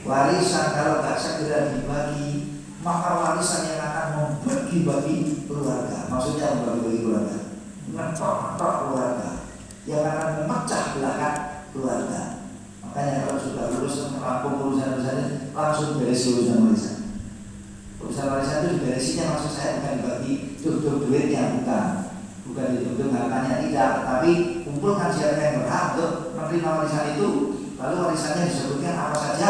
Speaker 1: warisan kalau tidak segera dibagi, maka warisan yang akan membagi-bagi keluarga. Maksudnya membagi-bagi keluarga, mentok-mentok keluarga, yang akan memecah belahkan keluarga. Makanya kalau sudah lulus merampung urusan-urusan, langsung beresi urusan warisan. Urusan warisan itu diberesinya, maksud saya bukan dibagi duduk duitnya, bukan diduduk hartanya, tidak, tapi kumpulkan siapa yang berhak untuk menerima warisan itu, lalu warisannya disebutkan apa saja,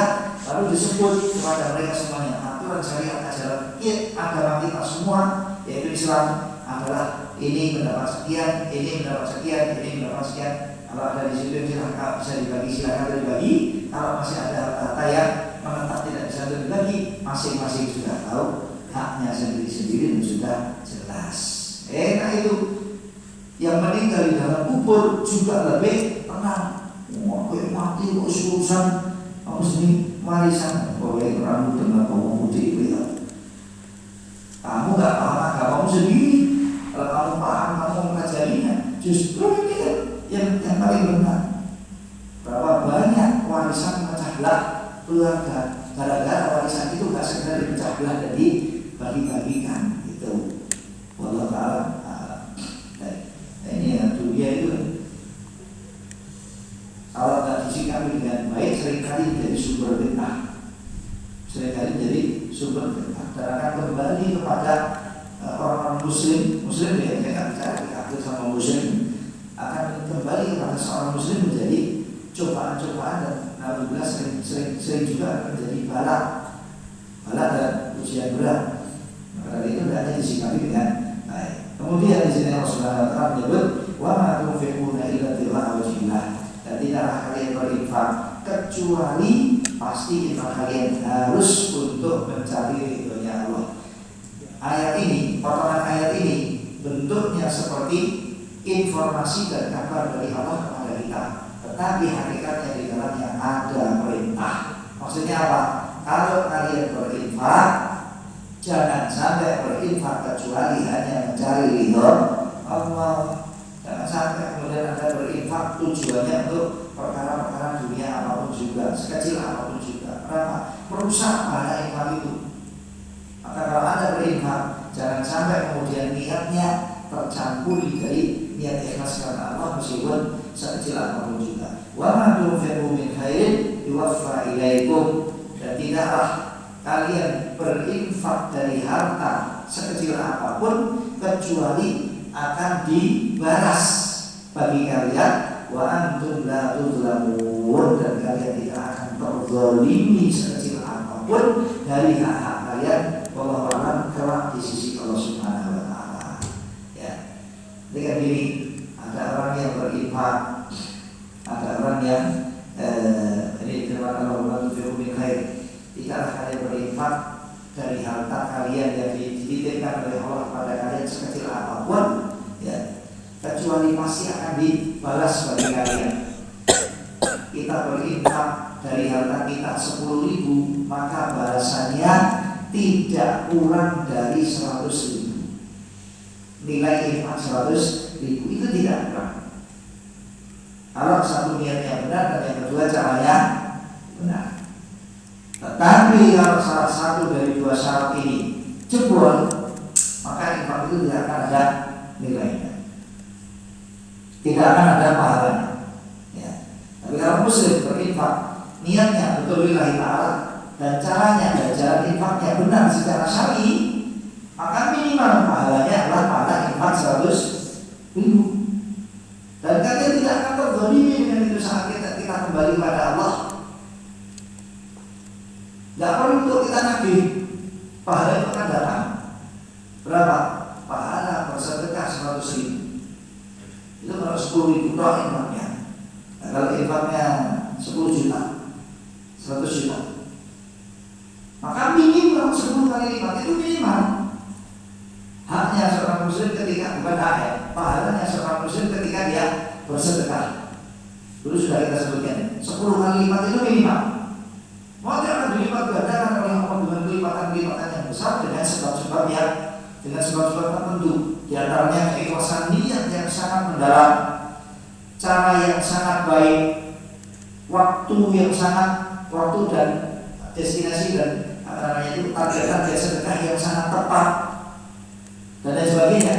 Speaker 1: lalu disebut kepada mereka semuanya. Aturan syariat ajaran agama kita semua, yaitu Islam, adalah ini mendapat sekian, ini mendapat sekian, ini mendapat sekian. Kalau ada di situ silahkan bisa dibagi, silahkan dibagi. Kalau masih ada harta yang menetap tidak bisa dibagi, masing-masing sudah tahu haknya sendiri-sendiri dan sudah jelas. Nah itu yang meninggal di dalam kubur juga lebih tenang. Mau mati kok urusan harus ini warisan, boleh rambut dengan kamu putih itu ya. Kamu nggak paham agamamu sendiri. Kalau kamu paham, kamu mempelajarinya, justru ini kan yang paling benar. Berapa banyak warisan memecah belah keluarga gara-gara warisan itu gak segera dipecah belah dan dibagi-bagikan gitu. Wallahu ta'ala. Nah, ini yang dunia itu kalau tak disikapi dengan baik seringkali menjadi sumber fitnah, seringkali menjadi sumber fitnah dan akan kembali kepada orang-orang muslim ya, saya nggak bicara dikafir sama muslim, akan kembali kepada seorang muslim menjadi cobaan-cobaan dan alhamdulillah sering juga akan menjadi bala dan ujian berat. Maka dari itu hendaknya disikapi dengan baik. Kemudian di sini Rasulullah SAW menyebut wa ma tunfiquna illa ibtigha'a wajhillah, dan tidaklah kalian berinfak kecuali pasti infak kalian harus untuk mencari ridhonya Allah. Ayat ini, potongan ayat ini bentuknya seperti informasi dan kabar dari Allah kepada kita, tetapi hakikatnya di dalamnya ada perintah. Maksudnya apa? Kalau kalian berinfak, jangan sampai berinfak kecuali hanya mencari ridho Allah. Jangan sampai kemudian Anda berinfak tujuannya untuk perkara-perkara dunia apapun juga, sekecil apapun juga. Kenapa? Merusak pahala infak itu. Maka kalau Anda berinfak, Jangan sampai kemudian niatnya tercampur dari niat ikhlas karena Allah meskipun sekecil apapun juga. Wa ma tunfiqu min khairin yuwaffa ilaikum, dan tidaklah kalian berinfak dari harta sekecil apapun kecuali akan dibalas bagi kalian. Wa antum la tuzlamun, dan kalian tidak akan terzalimi sekecil apapun dari hak-hak kalian. Wallahu a'lam kelak di sisi Allah Subhanahu wa taala. Ya. Dengan ini ada orang yang berinfak, ada orang yang ini firman Allah, wa tunfiqu min khair, tidaklah kalian berinfak dari harta kalian yang dititipkan oleh Allah pada kalian sekecil apapun, ya, kecuali pasti akan dibalas bagi kalian. Kita berinfak dari harta kita 10.000, maka balasannya tidak kurang dari 100.000. Nilai infak 100.000 itu tidak kurang. Kalau satu niatnya benar dan yang kedua caranya benar. Tetapi kalau salah satu dari dua syarat ini jebol, maka infak itu tidak akan ada nilainya, tidak akan ada pahalanya. Ya. Tapi kalau muslim berinfak, niatnya betul lillahi ta'ala, dan caranya dan jalan infaknya benar secara syar'i, maka minimal pahalanya adalah pahala infak 100.000. Dan kalian tidak akan terzalimi dengan itu saat kita kembali kepada Allah. Tidak perlu untuk kita nagih, pahala itu akan datang. Berapa? Pahala bersedekah 100.000. Itu kalau 10.000 doang infaknya. Nah, kalau infaknya 10 juta, 100 juta, maka minimal 10 kali lipat. Itu minimal. Haknya seorang muslim ketika, bukan hak ya, pahalanya seorang muslim ketika dia bersedekah. Dulu sudah kita sebutkan 10 kali lipat itu minimal. Mau akan dilipat gandakan oleh Allah dengan kelipatan-kelipatan yang besar dengan sebab-sebab tertentu. Di antaranya keikhlasan niat yang sangat mendalam, cara yang sangat baik, waktu dan destinasi dan itu target sedekah yang sangat tepat dan lain sebagainya.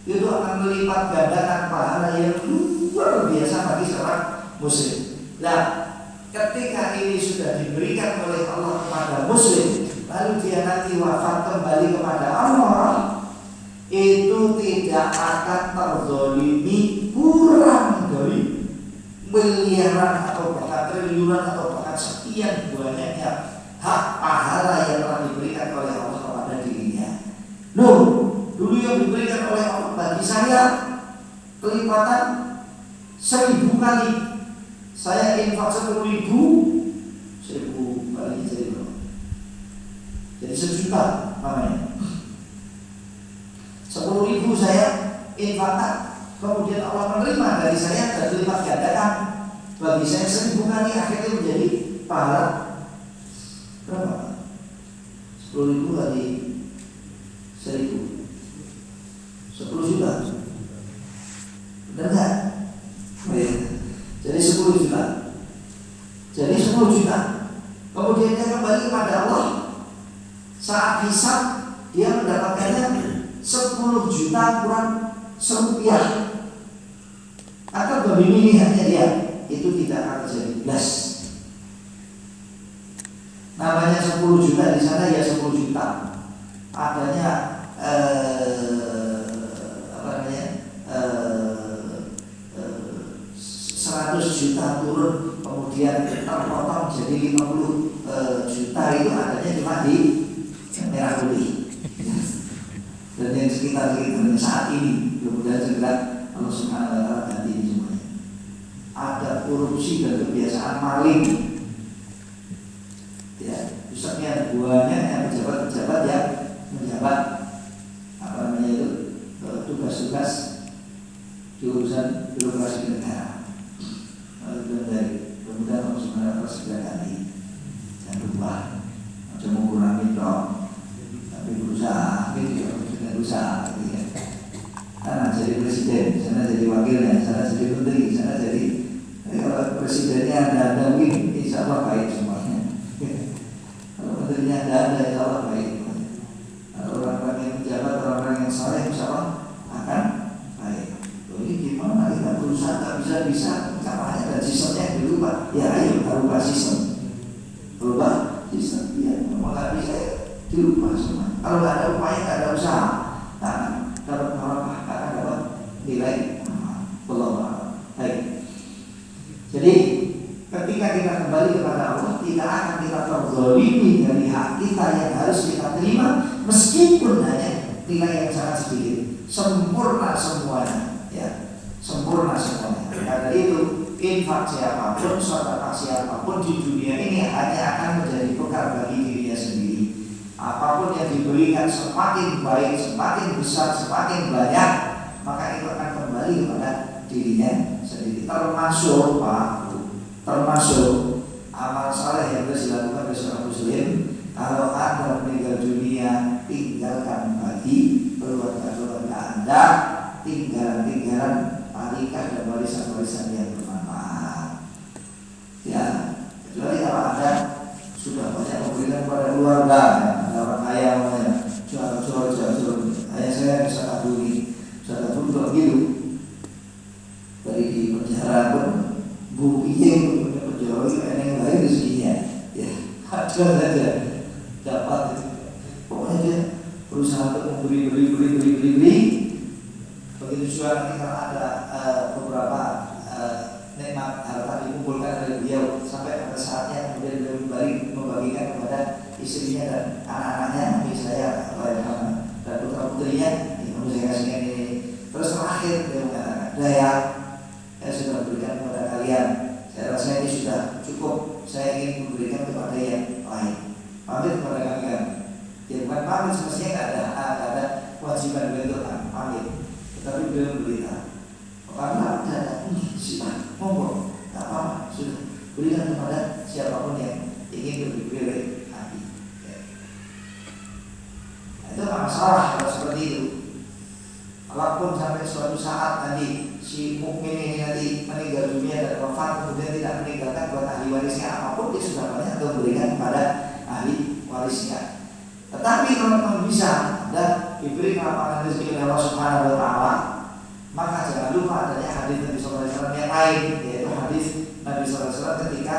Speaker 1: Itu akan melipat gandakan pahala yang luar biasa bagi seorang muslim. Nah, ketika ini sudah diberikan oleh Allah kepada muslim, lalu dia nanti wafat kembali kepada Allah, itu tidak akan terzalimi kurang dari miliaran atau bahkan triliunan atau bahkan sekian banyaknya hak pahala yang telah diberikan oleh Allah kepada dirinya. Dulu yang diberikan oleh Allah bagi saya kelipatan 1.000 kali. Saya infak 10.000, 1.000 kali jadi 1 juta namanya. 10.000 saya infakkan, kemudian Allah menerima dari saya dan dilipat gandakan bagi saya 1.000 kali, akhirnya menjadi pahala berapa? 10.000 kali 1.000, 10 juta. Benar nggak? Jadi 10 juta. Jadi 10 juta. Kemudian dia kembali kepada Allah. Saat hisab dia mendapatkannya 10 juta kurang serupiah. Atau bagaimana hanya dia, itu tidak akan terjadi belas. Namanya 10 juta di sana ya 10 juta. Adanya 100 juta turun, kemudian terpotong jadi 50 juta, itu adanya cuma di merah putih. Dan yang sekitar saat ini, mudah-mudahan segera Allah Subhanahu wa taala ganti ini semuanya. Ada korupsi dan kebiasaan maling. Ya, pusatnya banyak pejabat-pejabat yang menjabat tugas-tugas di urusan birokrasi negara. Mudah-mudahan Allah Subhanahu wa taala segera ganti. Jangan lupa, macam mengurangi dong, tapi berusaha gitu ya. Sana jadi presiden, sana jadi wakilnya, sana jadi menteri, sana jadi kalau presidennya ada mungkin insya Allah baik semuanya. Kalau menterinya ada insya Allah baik. Kalau orang-orang yang berusaha nggak bisa, caranya dan sistemnya dirubah. Ya ayo kita rubah sistem, ya mau nggak bisa ya dirubah semua. Kalau nggak ada upaya, nggak ada usaha, nah dapat barokah, nggak akan dapat nilai. Baik. Jadi ketika kita kembali kepada Allah, tidak akan kita terzalimi dari hak kita yang harus kita terima, meskipun hanya nilai yang sangat sedikit. Sempurna semuanya, ya, sempurna semuanya. Karena itu infak siapapun, sedekah siapapun di dunia ini hanya akan menjadi bekal bagi dirinya sendiri. Apapun yang diberikan semakin baik, semakin besar, semakin banyak, maka itu akan kembali kepada dirinya sendiri. Termasuk amal saleh yang harus dilakukan oleh seorang muslim. Kalau Anda meninggal dunia, tinggalkan bagi keluarga Anda tinggalan tarikat dan warisan-warisan yang bermanfaat. Ya, kecuali kalau Anda sudah banyak memberikan kepada keluarga, ya, ada orang kaya, jual, ayah saya bisa kaburi juga gitu. Dari di penjara pun buktinya penjara itu yang lain rezekinya, ya ada saja dapat. Pokoknya dia berusaha untuk memberi. Begitu juga ketika ada beberapa nikmat harta dikumpulkan oleh beliau, sampai pada saatnya kemudian beliau membagikan kepada istrinya dan anak-anaknya, misalnya dan putra putrinya, ini saya kasihkan ini. Terus terakhir dia mengatakan, saya sudah berikan kepada kalian, saya rasa ini sudah cukup, saya ingin memberikan kepada yang lain. Pamit kepada kalian. Ya bukan pamit, semestinya tidak ada kewajiban beliau untuk pamit, tetapi beliau berita. Karena ada sila, monggo, tak apa, sudah berikan kepada siapapun yang ingin diberi oleh hati. Ya. Itu tak masalah kalau seperti itu. Walaupun sampai suatu saat nanti si mukmin ini nanti meninggal dunia dan wafat, kemudian tidak meninggalkan buat ahli warisnya apapun, dia sudah banyak untuk memberikan kepada ahli warisnya. Tetapi kalau bisa dan diberi kelapangan rezeki oleh Allah Subhanahu wa Ta'ala, maka jangan lupa adanya hadis Nabi sallallahu alaihi wasallam yang lain, yaitu hadis Nabi sallallahu alaihi wasallam ketika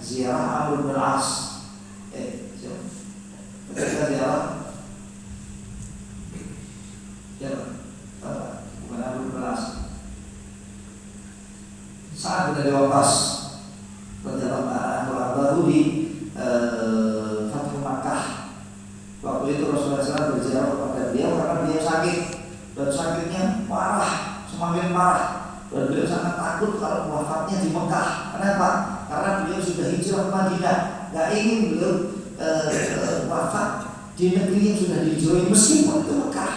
Speaker 1: ziarah Amr bin As. Ketika ziarah bukan Amr bin As, saat dari Waqqas baru di Fathu Makkah. Waktu itu Rasulullah SAW berziarah kepada beliau karena beliau sakit, dan sakitnya parah, semakin parah, dan beliau sangat takut kalau wafatnya di Mekah. Kenapa? Karena beliau sudah hijrah ke Madinah, gak ingin beliau wafat di negeri yang sudah dihijrahi meskipun itu Mekah.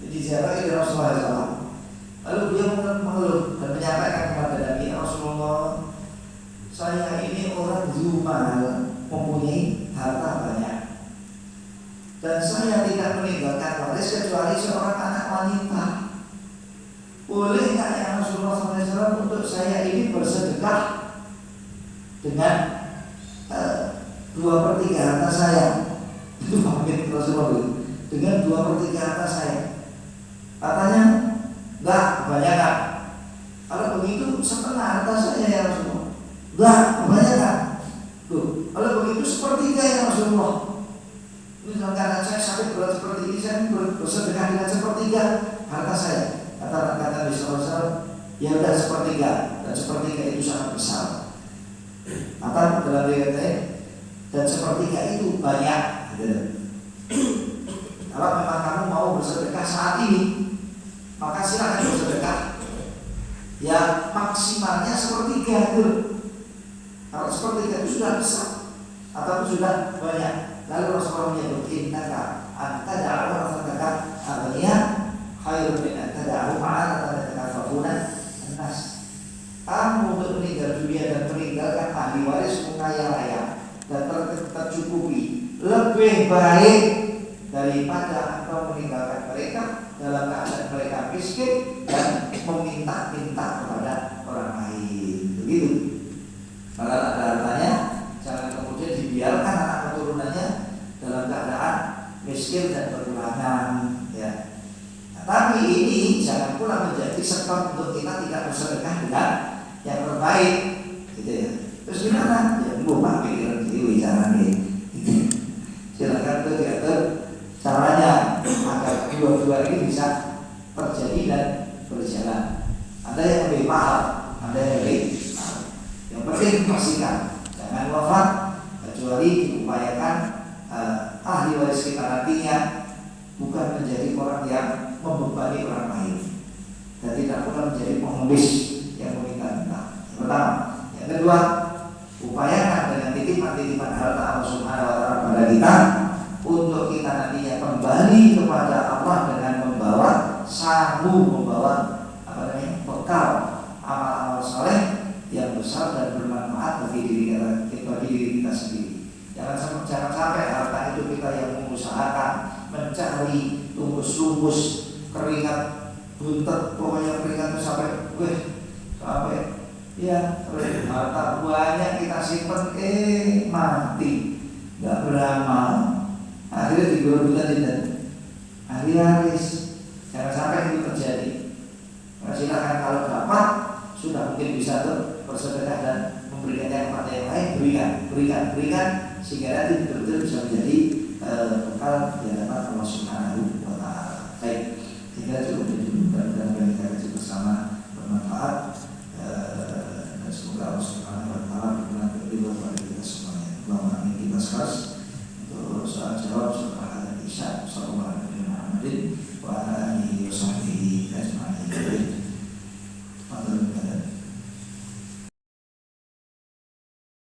Speaker 1: Jadi ziarah dari Rasulullah SAW. Lalu beliau mengeluh dan menyampaikan kepada Nabi, Rasulullah, saya ini orang zumal, mempunyai harta banyak, dan saya tidak meninggalkan waris kecuali seorang anak wanita. Boleh nggak ya Rasulullah SAW untuk saya ini bersedekah dengan 2/3 harta saya? Itu pamit Rasulullah dengan 2/3 harta saya. Katanya enggak, kebanyakan. Kalau begitu setengah harta saya ya Rasulullah. Enggak, kebanyakan. Tuh, kalau begitu 1/3 ya Rasulullah. Misalkan saya sakit berat seperti ini, saya bersedekah dengan 1/3 harta saya. Kata Nabi SAW, ya udah 1/3, dan 1/3 itu sangat besar. Apa dalam riwayat, dan 1/3 itu banyak. Kalau memang kamu mau bersedekah saat ini, maka silakan bersedekah. Ya maksimalnya 1/3 itu. Kalau 1/3 itu sudah besar atau sudah banyak. Lalu Rasulullah menyebut, innaka anta da'wa rasulaka aghniya khairun min anta da'wa ma'ala tatakafuna an-nas. Kamu untuk meninggal dunia dan meninggalkan ahli warismu kaya raya dan tercukupi, lebih baik daripada engkau meninggalkan mereka dalam keadaan mereka miskin dan meminta-minta kepada orang lain. Begitu. Maka ada hartanya, jangan kemudian dibiarkan anak keturunannya dalam keadaan miskin dan kekurangan, ya. Nah, tapi ini jangan pula menjadi sebab untuk kita lain, gitu ya. Terus gimana? Ya mau pakai dewi caranya. Silakan tuh diatur caranya agar dua-dua ini bisa terjadi dan berjalan. Ada yang lebih mahal, ada yang lebih mahal. Yang penting pastikan jangan wafat kecuali diupayakan ahli waris kita nantinya bukan menjadi orang yang membebani orang lain dan tidak pula menjadi pengemis yang meminta-minta. Yang pertama, yang kedua, upayakan dengan titipan-titipan harta Allah Subhanahu wa taala pada kita untuk kita nantinya kembali kepada Allah dengan membawa bekal amal-amal soleh yang besar dan bermanfaat bagi diri kita sendiri. Jangan sampai harta itu kita yang mengusahakan mencari lumbus-lumbus keringat buntet, pokoknya keringat itu sampai ya harta banyak kita simpen mati nggak beramal, akhirnya digoreng dan ahli waris. Jangan sampai itu terjadi. Silakan kalau dapat sudah mungkin bisa bersedekah dan memberikannya kepada yang lain, berikan sehingga nanti betul-betul bisa menjadi bekal di hadapan Allah Subhanahu wa taala. Baik, kita cukup dulu dan kita kaji bersama bermanfaat dan semoga Allah Subhanahu wa taala berkenan berdiri kepada kita semuanya. Allahumma amin. Kita sekarang